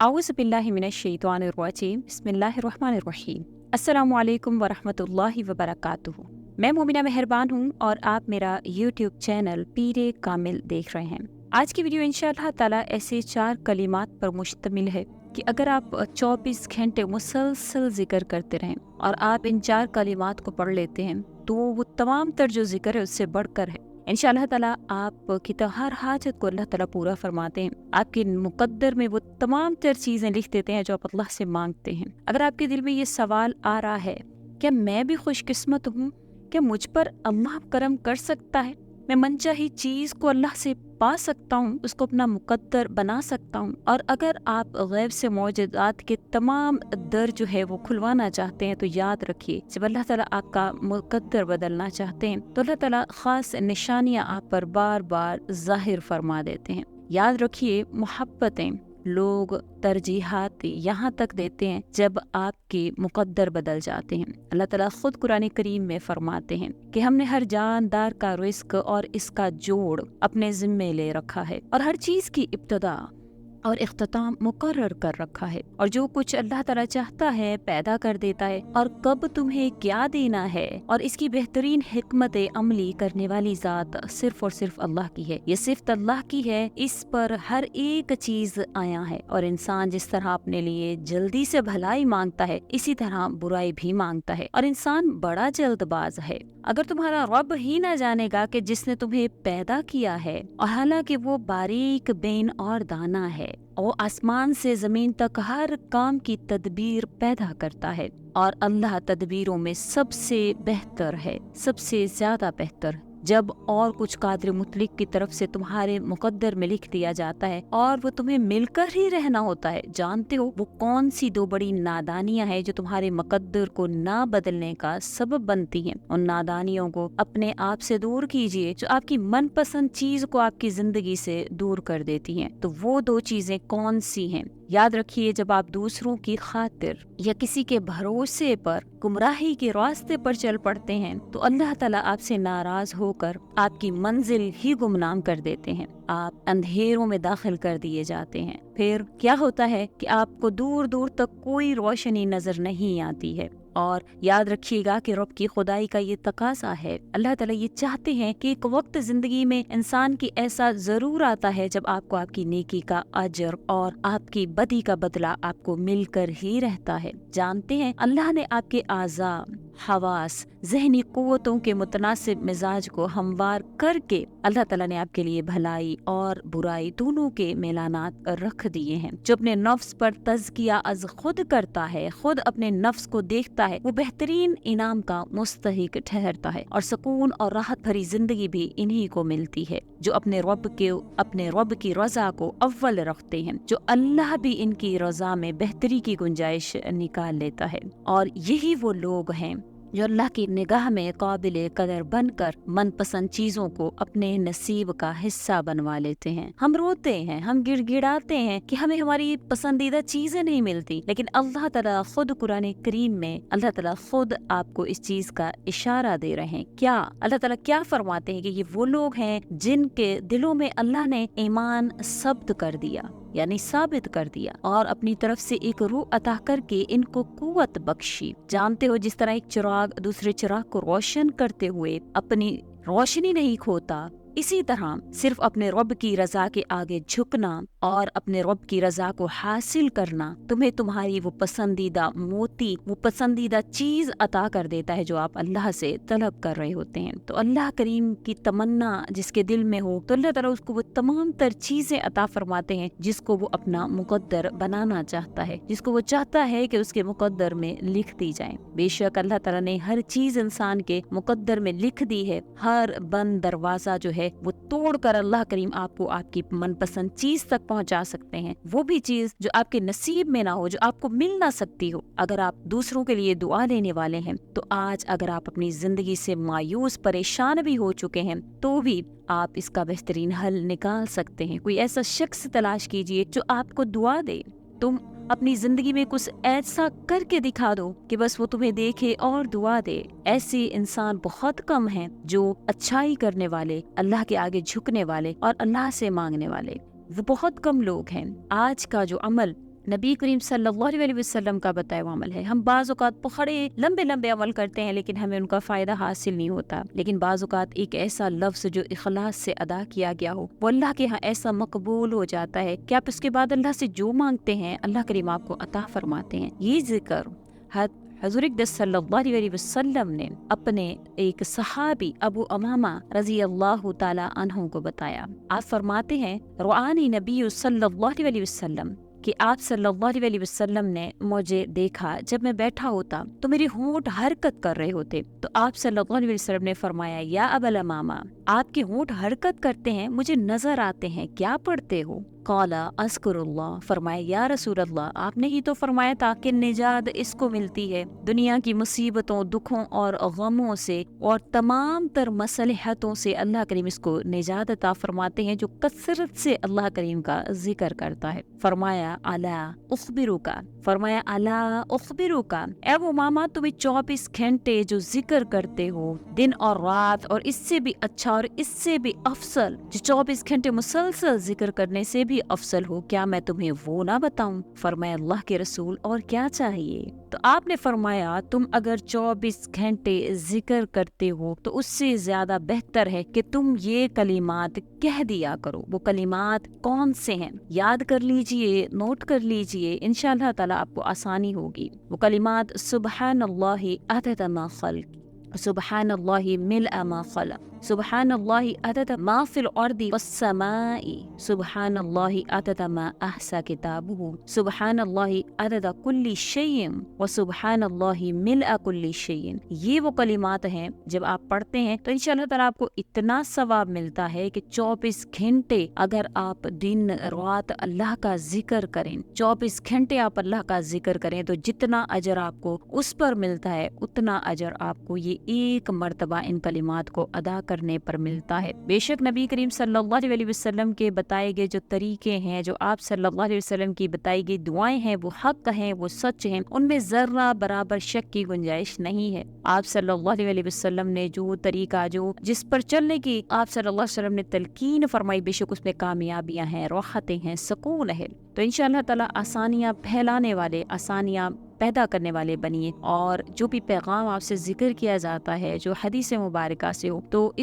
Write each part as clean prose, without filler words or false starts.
औज़ु बिल्लाहि मिनश्शैतानिर्रजीम बिस्मिल्लाहिर्रहमानिर्रहीम। अस्सलामु अलैकुम वरहमतुल्लाहि वबरकातुहू। मैं मोमिना मेहरबान हूँ और आप मेरा यूट्यूब चैनल पीरे कामिल देख रहे हैं। आज की वीडियो इंशाअल्लाह ताला ऐसे 4 कलिमात पर मुश्तमिल है कि अगर आप 24 घंटे मुसलसल जिक्र करते रहें और आप इन 4 कलिमात को पढ़ लेते हैं तो वो तमाम तर जो जिक्र है उससे बढ़कर है। इंशाअल्लाह ताला आपकी तो हर हाजत को अल्लाह ताला पूरा फरमाते हैं। आपके मुकद्दर में वो तमाम तर चीज़ें लिख देते हैं जो आप अल्लाह से मांगते हैं। अगर आपके दिल में ये सवाल आ रहा है, क्या मैं भी खुशकिस्मत हूँ? क्या मुझ पर अल्लाह करम कर सकता है? मैं मनचाही चीज़ को अल्लाह से पा सकता हूँ, उसको अपना मुकद्दर बना सकता हूँ। और अगर आप गैब से मौजूदात के तमाम दर जो है वो खुलवाना चाहते हैं तो याद रखिए, जब अल्लाह ताला आपका मुकद्दर बदलना चाहते हैं तो अल्लाह ताला खास निशानियाँ आप पर बार बार जाहिर फरमा देते हैं। याद रखिए, मोहब्बतें लोग तरजीहात यहाँ तक देते हैं जब आपके मुकद्दर बदल जाते हैं। अल्लाह ताला खुद कुरान करीम में फरमाते हैं कि हमने हर जानदार का रिस्क और इसका जोड़ अपने जिम्मे ले रखा है और हर चीज की इब्तदा और इख्तिताम मुकर्रर कर रखा है, और जो कुछ अल्लाह ताला चाहता है पैदा कर देता है, और कब तुम्हें क्या देना है और इसकी बेहतरीन हिकमत अमली करने वाली ज़ात सिर्फ और सिर्फ अल्लाह की है। ये सिर्फ अल्लाह की है, इस पर हर एक चीज आया है। और इंसान जिस तरह अपने लिए जल्दी से भलाई मांगता है इसी तरह बुराई भी मांगता है, और इंसान बड़ा जल्दबाज है। अगर तुम्हारा रब ही ना जानेगा कि जिसने तुम्हें पैदा किया है, और हालांकि वो बारीक बेन और दाना है, वो आसमान से जमीन तक हर काम की तदबीर पैदा करता है, और अल्लाह तदबीरों में सबसे बेहतर है, सबसे ज्यादा बेहतर। जब और कुछ कादिर मुतलिक की तरफ से तुम्हारे मुकद्दर में लिख दिया जाता है और वो तुम्हें मिलकर ही रहना होता है, जानते हो वो कौन सी 2 बड़ी नादानियां हैं जो तुम्हारे मुकद्दर को ना बदलने का सबब बनती हैं। उन नादानियों को अपने आप से दूर कीजिए जो आपकी मनपसंद चीज को आपकी जिंदगी से दूर कर देती हैं। तो वो 2 चीजें कौन सी हैं? याद रखिए, जब आप दूसरों की खातिर या किसी के भरोसे पर गुमराही के रास्ते पर चल पड़ते हैं तो अल्लाह ताला आपसे नाराज होकर आपकी मंजिल ही गुमनाम कर देते हैं। आप अंधेरों में दाखिल कर दिए जाते हैं। फिर क्या होता है कि आपको दूर दूर तक कोई रोशनी नजर नहीं आती है। और याद रखिएगा कि रब की खुदाई का ये तकाजा है। अल्लाह ताला ये चाहते हैं कि एक वक्त जिंदगी में इंसान की ऐसा जरूर आता है जब आपको आपकी नेकी का अजर और आपकी बदी का बदला आपको मिलकर ही रहता है। जानते हैं, अल्लाह ने आपके आज़ा, हवास, ज़हनी कुव्वतों के मुतनासिब मिजाज को हमवार करके अल्लाह ताला ने आपके लिए भलाई और बुराई दोनों के मेलानात रख दिए हैं। जो अपने नफ्स पर तज़किया अज खुद करता है, खुद अपने नफ्स को देखता है, वो बेहतरीन इनाम का मुस्तहिक ठहरता है, और सुकून और राहत भरी जिंदगी भी इन्हीं को मिलती है जो अपने रब की रजा को अव्वल रखते हैं। जो अल्लाह भी इनकी रजा में बेहतरी की गुंजाइश निकाल लेता है, और यही वो लोग हैं जो अल्लाह की निगाह में काबिल कदर बनकर मनपसंद चीजों को अपने नसीब का हिस्सा बनवा लेते हैं। हम रोते हैं, हम गिड़गिड़ाते हैं कि हमें हमारी पसंदीदा चीजें नहीं मिलती, लेकिन अल्लाह ताला खुद कुरान करीम में अल्लाह ताला खुद आपको इस चीज का इशारा दे रहे हैं। क्या अल्लाह ताला क्या फरमाते हैं कि ये वो लोग हैं जिनके दिलों में अल्लाह ने ईमान सब्त कर दिया, यानी साबित कर दिया, और अपनी तरफ से एक रूह अता करके इनको कुव्वत बख्शी। जानते हो, जिस तरह एक चिराग दूसरे चिराग को रोशन करते हुए अपनी रोशनी नहीं खोता, इसी तरह सिर्फ अपने रब की रजा के आगे झुकना और अपने रब की रजा को हासिल करना तुम्हें तुम्हारी वो पसंदीदा मोती, वो पसंदीदा चीज अता कर देता है जो आप अल्लाह से तलब कर रहे होते हैं। तो अल्लाह करीम की तमन्ना जिसके दिल में हो तो अल्लाह ताला उसको वो तमाम तर चीजें अता फरमाते हैं जिसको वो अपना मुकद्दर बनाना चाहता है, जिसको वो चाहता है कि उसके मुकद्दर में लिख दी जाए। बेशक अल्लाह ताला ने हर चीज इंसान के मुकद्दर में लिख दी है। हर बंद दरवाजा जो है वो तोड़कर अल्लाह करीम आपको आपकी मनपसंद चीज तक पहुंचा सकते हैं। वो भी चीज जो आपके नसीब में ना हो, जो आपको मिल ना सकती हो। अगर आप दूसरों के लिए दुआ लेने वाले हैं तो आज अगर आप अपनी जिंदगी से मायूस परेशान भी हो चुके हैं तो भी आप इसका बेहतरीन हल निकाल सकते हैं। कोई ऐसा शख्स तलाश कीजिए जो आपको दुआ दे। तुम अपनी जिंदगी में कुछ ऐसा करके दिखा दो कि बस वो तुम्हें देखे और दुआ दे। ऐसे इंसान बहुत कम हैं जो अच्छाई करने वाले, अल्लाह के आगे झुकने वाले और अल्लाह से मांगने वाले, वो बहुत कम लोग हैं। आज का जो अमल नबी करीम सल्लल्लाहु अलैहि वसल्लम का बताया हुआ अमल है। हम बाज़ औक़ात बड़े लंबे लंबे अमल करते हैं लेकिन हमें उनका फ़ायदा हासिल नहीं होता। लेकिन बाज़ औक़ात एक ऐसा लफ्ज़ जो इखलास से अदा किया गया हो वो अल्लाह के यहाँ ऐसा मकबूल हो जाता है कि आप उसके बाद अल्लाह से जो मांगते हैं अल्लाह करीम आपको अता फरमाते हैं। ये ज़िक्र हज़ूर अक़दस सल्लल्लाहु अलैहि वसल्लम ने अपने एक सहाबी अबू अमामा रज़ी अल्लाह ताला अन्हु को बताया। आप फरमाते हैं रुआनी नबी सल्लल्लाहु अलैहि वसल्लम कि आप सल्लल्लाहु अलैहि वसल्लम ने मुझे देखा जब मैं बैठा होता तो मेरे होंठ हरकत कर रहे होते, तो आप सल्लल्लाहु अलैहि वसल्लम ने फरमाया या अबल अमामा, आपके होंठ हरकत करते हैं, मुझे नजर आते हैं, क्या पढ़ते हो? कौला अस्कुरुल्लाह, फरमाया या रसूल अल्लाह, आपने ही तो फरमाया था कि निजात इसको मिलती है दुनिया की मुसीबतों, दुखों और गमों से और तमाम तर मसलहतों से अल्लाह करीम इसको निजात अता फरमाते हैं जो कसरत से अल्लाह करीम का जिक्र करता है। फरमाया अला उखबिरुका, फरमाया अला उखबिरुका, ए वो मामा तुम्हें 24 घंटे जो जिक्र करते हो दिन और रात, और इससे भी अच्छा और इससे भी अफसल जो 24 घंटे मुसलसल जिक्र करने से भी अफसल हो, क्या मैं तुम्हें वो ना बताऊं? फरमाया अल्लाह के रसूल और क्या चाहिए? तो आपने फरमाया तुम अगर 24 घंटे जिक्र करते हो तो उससे ज्यादा बेहतर है कि तुम ये कलिमात कह दिया करो। वो कलिमात कौन से हैं? याद कर लीजिए, नोट कर लीजिए, इंशाअल्लाह ताला आपको आसानी होगी। वो कलिमात सुबहानल्लाहि अदद मा खल्क़, सुबहानल्लाहि मिलअ मा खलक़, सुबहानल्लाहि अदद मा फिल अर्दि वस्समाई, सुबहानल्लाहि अदद मा अहसा किताबुहु, सुबहानल्लाहि अदद कुल्ली शैइन व सुबहानल्लाहि मिलअ कुल्ली शैइन। ये वो कलिमात हैं जब आप पढ़ते हैं तो इंशाअल्लाह ताला आपको इतना सवाब मिलता है कि 24 घंटे अगर आप दिन रात अल्लाह का जिक्र करें, 24 घंटे आप अल्लाह का जिक्र करें तो जितना अजर आपको उस पर मिलता है उतना अजर आपको ये एक मर्तबा इन कलिमात को अदा करने पर मिलता है। बेशक नबी करीम सल्लल्लाहु अलैहि वसल्लम के बताए गए जो तरीके हैं, जो आप सल्लल्लाहु अलैहि वसल्लम की बताई गई दुआएं हैं, वो हक हैं, वो सच हैं, उनमें जर्रा बराबर शक की गुंजाइश नहीं है। आप सल्लल्लाहु अलैहि वसल्लम ने जो तरीका जो जिस पर चलने की आप सल्लल्लाहु अलैहि वसल्लम ने तलकीन फरमाई, बेशक उसमें कामयाबियां हैं, राहतें हैं, सुकून है। तो इंशाअल्लाह ताला आसानियां फैलाने वाले, आसानियां पैदा करने वाले बनिए, और जो भी पैगाम आपसे जिक्र किया जाता है जो हदीस मुबारका से हो, तो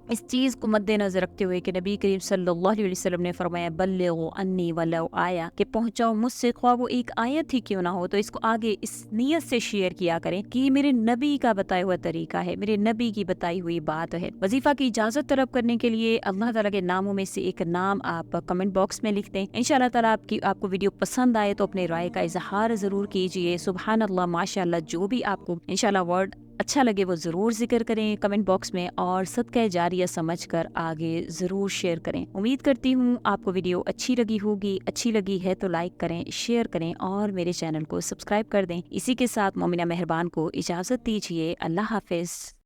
इस चीज को मद्देनजर रखते हुए कि नबी करीम सल्लल्लाहु अलैहि वसल्लम ने फरमाया बल्लिगु अन्नी वलौ आया, कि पहुंचाओ मुझसे ख्वाह वो एक आयत ही क्यों ना हो, तो इसको आगे इस नियत से शेयर किया करें कि ये मेरे नबी का बताया हुआ तरीका है, मेरे नबी की बताई हुई बात है। वजीफा की इजाजत तलब करने के लिए अल्लाह ताला के नामों में से एक नाम आप कमेंट बॉक्स में लिख दें। इंशाअल्लाह ताला आपको वीडियो पसंद आए तो अपने राय का इजहार जरूर कीजिए। सुभान अल्लाह, माशाअल्लाह, जो भी आपको इंशाअल्लाह वर्ड अच्छा लगे वो ज़रूर जिक्र करें कमेंट बॉक्स में, और सदका जारिया समझकर आगे ज़रूर शेयर करें। उम्मीद करती हूँ आपको वीडियो अच्छी लगी होगी। अच्छी लगी है तो लाइक करें, शेयर करें और मेरे चैनल को सब्सक्राइब कर दें। इसी के साथ मोमिना मेहरबान को इजाज़त दीजिए। अल्लाह हाफिज़।